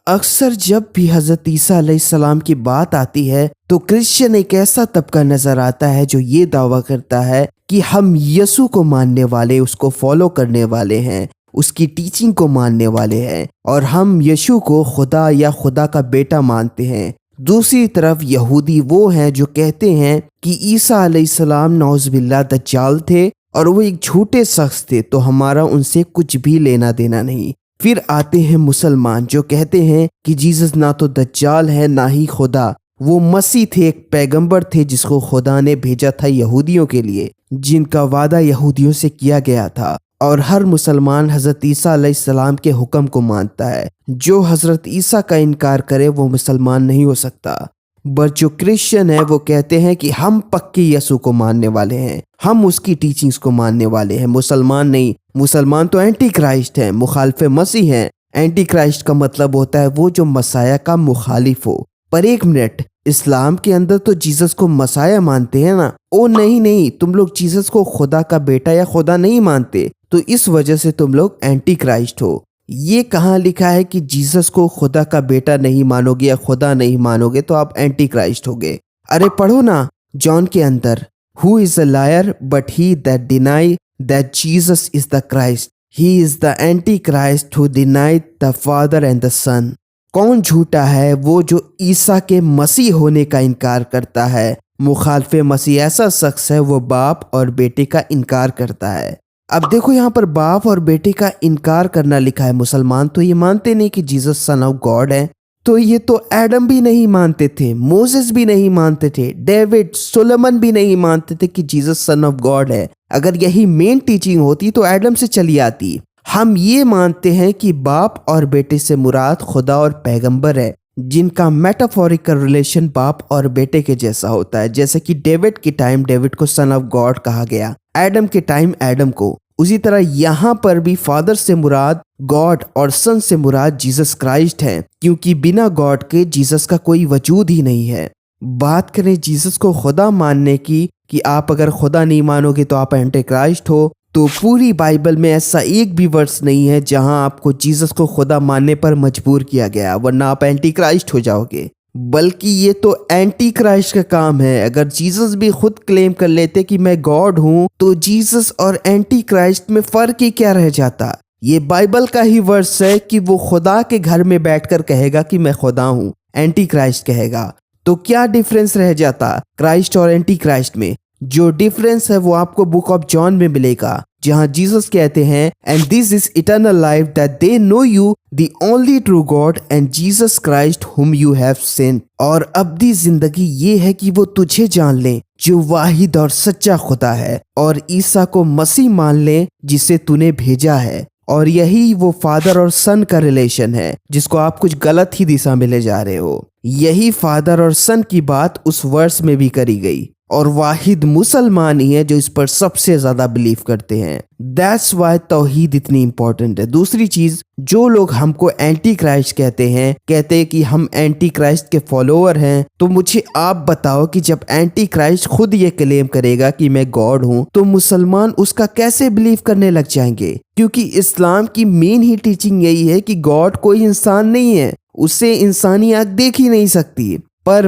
अक्सर जब भी हज़रत ईसा अलैहिस्सलाम की बात आती है तो क्रिश्चियन एक ऐसा तबका नजर आता है जो ये दावा करता है कि हम यसु को मानने वाले, उसको फॉलो करने वाले हैं, उसकी टीचिंग को मानने वाले हैं और हम यीशु को खुदा या खुदा का बेटा मानते हैं। दूसरी तरफ यहूदी वो हैं जो कहते हैं कि ईसा अलैहिस्सलाम नौज़ुबिल्लाह दज्जाल थे और वो एक झूठे शख्स थे, तो हमारा उनसे कुछ भी लेना देना नहीं। फिर आते हैं मुसलमान जो कहते हैं कि जीसस ना तो दज्जाल है ना ही खुदा, वो मसीह थे, एक पैगंबर थे जिसको खुदा ने भेजा था यहूदियों के लिए, जिनका वादा यहूदियों से किया गया था। और हर मुसलमान हज़रत ईसा अलैहिस्सलाम के हुक्म को मानता है। जो हज़रत ईसा का इनकार करे वो मुसलमान नहीं हो सकता। बट जो क्रिश्चियन है वो कहते हैं कि हम पक्के यसु को मानने वाले हैं, हम उसकी टीचिंग्स को मानने वाले हैं, मुसलमान नहीं। मुसलमान तो एंटी क्राइस्ट हैं, मुखालिफ मसीह हैं। एंटी क्राइस्ट का मतलब होता है वो जो मसाया का मुखालिफ हो। पर एक मिनट, इस्लाम के अंदर तो जीसस को मसाया मानते हैं ना? ओ नहीं नहीं, तुम लोग जीसस को खुदा का बेटा या खुदा नहीं मानते, तो इस वजह से तुम लोग एंटी क्राइस्ट हो। ये कहाँ लिखा है कि जीसस को खुदा का बेटा नहीं मानोगे या खुदा नहीं मानोगे तो आप एंटी क्राइस्ट होगे? अरे पढ़ो ना जॉन के अंदर, who is a liar but he that deny that Jesus is the Christ, he is the antichrist who deny the father and the son. कौन झूठा है? वो जो ईसा के मसीह होने का इनकार करता है। मुखालिफ मसीह ऐसा शख्स है वो बाप और बेटे का इनकार करता है। अब देखो यहाँ पर बाप और बेटे का इनकार करना लिखा है। मुसलमान तो ये मानते नहीं कि जीसस सन ऑफ गॉड है, तो ये तो एडम भी नहीं मानते थे, मोसेस भी नहीं मानते थे, डेविड सुलेमान भी नहीं मानते थे कि जीसस सन ऑफ गॉड है। अगर यही मेन टीचिंग होती तो एडम से चली आती। हम ये मानते हैं कि बाप और बेटे से मुराद खुदा और पैगंबर है, जिनका मेटाफोरिकल रिलेशन बाप और बेटे के जैसा होता है। जैसे कि डेविड के टाइम डेविड को सन ऑफ गॉड कहा गया, एडम के टाइम एडम को। उसी तरह यहाँ पर भी फादर से मुराद गॉड और सन से मुराद जीसस क्राइस्ट है, क्योंकि बिना गॉड के जीसस का कोई वजूद ही नहीं है। बात करें जीसस को खुदा मानने की, कि आप अगर खुदा नहीं मानोगे तो आप एंटी क्राइस्ट हो, तो पूरी बाइबल में ऐसा एक भी वर्स नहीं है जहां आपको जीसस को खुदा मानने पर मजबूर किया गया, वरना आप एंटी क्राइस्ट हो जाओगे। बल्कि ये तो एंटी क्राइस्ट का काम है। अगर जीसस भी खुद क्लेम कर लेते कि मैं गॉड हूं, तो जीसस और एंटी क्राइस्ट में फर्क ही क्या रह जाता? ये बाइबल का ही वर्स है कि वो खुदा के घर में बैठकर कहेगा कि मैं खुदा हूं, एंटी क्राइस्ट कहेगा। तो क्या डिफरेंस रह जाता क्राइस्ट और एंटी क्राइस्ट में? जो डिफरेंस है वो आपको बुक ऑफ जॉन में मिलेगा, जहां जीसस कहते हैं and this is eternal life that they know you the only true God and Jesus Christ whom you have sent. और अब्दी जिंदगी ये है कि वो तुझे जान लें जो वाहिद और सच्चा खुदा है, और ईसा को मसीह मान लें जिसे तूने भेजा है। और यही वो फादर और सन का रिलेशन है जिसको आप कुछ गलत ही दिशा में ले जा रहे हो। यही फादर और सन की बात उस वर्स में भी करी गई, और वाहिद मुसलमान ही है जो इस पर सबसे ज्यादा बिलीव करते हैं। दैट्स वाई तौहीद इतनी इंपॉर्टेंट है। दूसरी चीज, जो लोग हमको एंटी क्राइस्ट कहते हैं कि हम एंटी क्राइस्ट के फॉलोअर हैं, तो मुझे आप बताओ कि जब एंटी क्राइस्ट खुद ये क्लेम करेगा कि मैं गॉड हूं, तो मुसलमान उसका कैसे बिलीव करने लग जाएंगे? क्योंकि इस्लाम की मेन ही टीचिंग यही है कि गॉड कोई इंसान नहीं है, उसे इंसानी आंख देख ही नहीं सकती। पर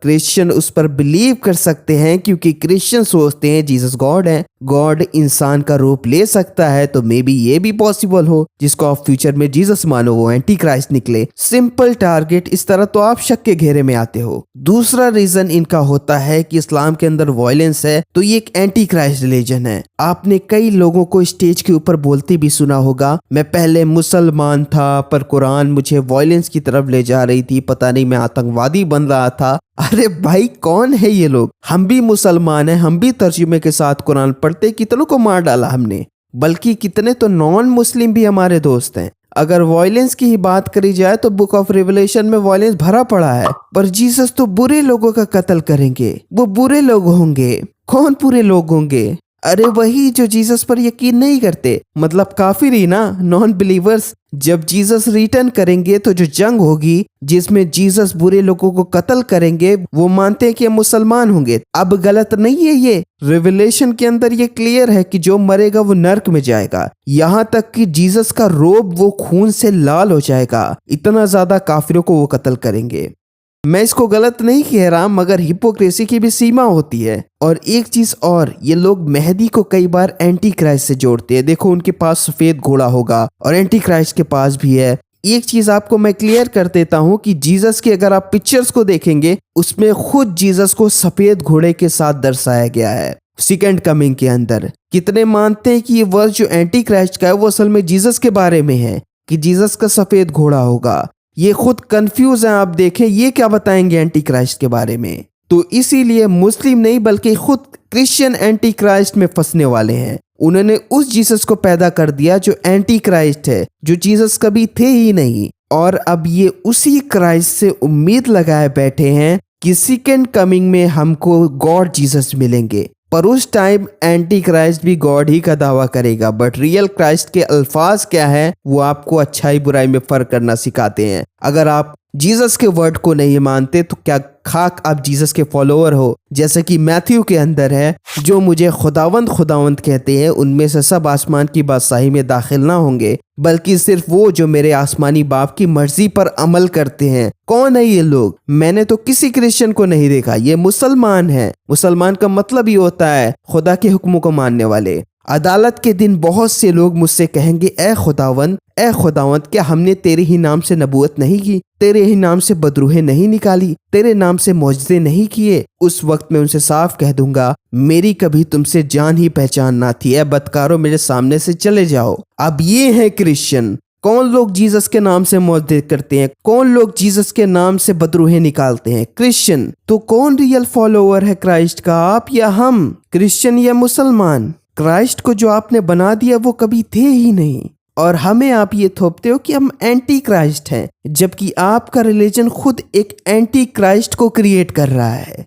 क्रिश्चियन उस पर बिलीव कर सकते हैं, क्योंकि क्रिश्चियन सोचते हैं जीसस गॉड है, गॉड इंसान का रूप ले सकता है, तो मे बी ये भी पॉसिबल हो जिसको आप फ्यूचर में जीसस मानो वो एंटी क्राइस्ट निकले। Simple target. इस तरह तो आप शक के घेरे में आते हो। दूसरा रीजन इनका होता है कि इस्लाम के अंदर वायलेंस है, तो ये एक एंटी क्राइस्ट रिलीजन है। आपने कई लोगों को स्टेज के ऊपर बोलते भी सुना होगा, मैं पहले मुसलमान था पर कुरान मुझे वायलेंस की तरफ ले जा रही थी, पता नहीं मैं आतंकवादी बन रहा था। अरे भाई, कौन है ये लोग? हम भी मुसलमान हैं, हम भी तर्जुमे के साथ कुरान पढ़ते, कितनों को मार डाला हमने, बल्कि कितने तो नॉन मुस्लिम भी हमारे दोस्त हैं। अगर वायलेंस की ही बात करी जाए तो बुक ऑफ रिवलेशन में वायलेंस भरा पड़ा है, पर जीसस तो बुरे लोगों का कत्ल करेंगे, वो बुरे लोग होंगे। कौन बुरे लोग होंगे? अरे वही जो जीसस पर यकीन नहीं करते, मतलब काफिर ही ना, नॉन बिलीवर्स। जब जीसस रिटर्न करेंगे तो जो जंग होगी जिसमें जीसस बुरे लोगों को कत्ल करेंगे, वो मानते हैं कि हम मुसलमान होंगे। अब गलत नहीं है ये, रिवलेशन के अंदर ये क्लियर है कि जो मरेगा वो नर्क में जाएगा। यहाँ तक कि जीसस का रोब वो खून से लाल हो जाएगा, इतना ज्यादा काफिरों को वो कत्ल करेंगे। मैं इसको गलत नहीं कह रहा, मगर हिपोक्रेसी की भी सीमा होती है। और एक चीज और, ये लोग मेहदी को कई बार एंटी क्राइस्ट से जोड़ते हैं। देखो उनके पास सफेद घोड़ा होगा और एंटी क्राइस्ट के पास भी है। एक चीज आपको मैं क्लियर कर देता हूँ कि जीसस के अगर आप पिक्चर्स को देखेंगे, उसमें खुद जीसस को सफेद घोड़े के साथ दर्शाया गया है सेकंड कमिंग के अंदर। कितने मानते हैं कि ये वर्स जो एंटी क्राइस्ट का है वो असल में जीसस के बारे में है, कि जीसस का सफेद घोड़ा होगा। ये खुद कंफ्यूज हैं। आप देखें ये क्या बताएंगे एंटी क्राइस्ट के बारे में। तो इसीलिए मुस्लिम नहीं बल्कि खुद क्रिश्चियन एंटी क्राइस्ट में फंसने वाले हैं। उन्होंने उस जीसस को पैदा कर दिया जो एंटी क्राइस्ट है, जो जीसस कभी थे ही नहीं। और अब ये उसी क्राइस्ट से उम्मीद लगाए बैठे हैं कि सेकंड कमिंग में हमको गॉड जीसस मिलेंगे। पर उस टाइम एंटी क्राइस्ट भी गॉड ही का दावा करेगा। बट रियल क्राइस्ट के अल्फाज क्या है वो आपको अच्छाई बुराई में फर्क करना सिखाते हैं। अगर आप जीसस के वर्ड को नहीं मानते तो क्या खाक आप जीसस के फॉलोअर हो। जैसे कि मैथ्यू के अंदर है, जो मुझे खुदावंद खुदावंद कहते हैं उनमें से सब आसमान की बादशाही में दाखिल ना होंगे, बल्कि सिर्फ वो जो मेरे आसमानी बाप की मर्जी पर अमल करते हैं। कौन है ये लोग? मैंने तो किसी क्रिश्चियन को नहीं देखा, ये मुसलमान है। मुसलमान का मतलब ही होता है खुदा के हुक्मों को मानने वाले। अदालत के दिन बहुत से लोग मुझसे कहेंगे, ए खुदावंद क्या हमने तेरे ही नाम से नबूवत नहीं की, तेरे ही नाम से बदरूहें नहीं निकाली, तेरे नाम से मौजज़े नहीं किए? उस वक्त मैं उनसे साफ कह दूंगा, मेरी कभी तुमसे जान ही पहचान ना थी। ए बदकारों, मेरे सामने से चले जाओ। अब ये है क्रिश्चियन। कौन लोग जीसस के नाम से मौजज़े करते हैं? कौन लोग जीसस के नाम से बदरूहें निकालते हैं? क्रिश्चियन। तो कौन रियल फॉलोअर है क्राइस्ट का, आप या हम? क्रिश्चियन या मुसलमान? क्राइस्ट को जो आपने बना दिया वो कभी थे ही नहीं, और हमें आप ये थोपते हो कि हम एंटी क्राइस्ट हैं, जबकि आपका रिलीजन खुद एक एंटी क्राइस्ट को क्रिएट कर रहा है।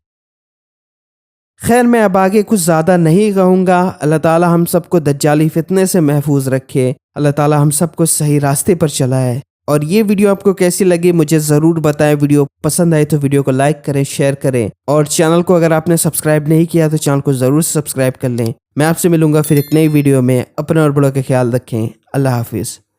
खैर, मैं अब आगे कुछ ज़्यादा नहीं कहूँगा। अल्लाह ताला हम सबको दज्जाली फितने से महफूज रखे। अल्लाह ताला हम सबको सही रास्ते पर चलाए। और ये वीडियो आपको कैसी लगी मुझे ज़रूर बताएं। वीडियो पसंद आए तो वीडियो को लाइक करें, शेयर करें, और चैनल को अगर आपने सब्सक्राइब नहीं किया तो चैनल को ज़रूर सब्सक्राइब कर लें। मैं आपसे मिलूंगा फिर एक नई वीडियो में। अपना और बड़ों का ख्याल रखें। अल्लाह हाफिज़।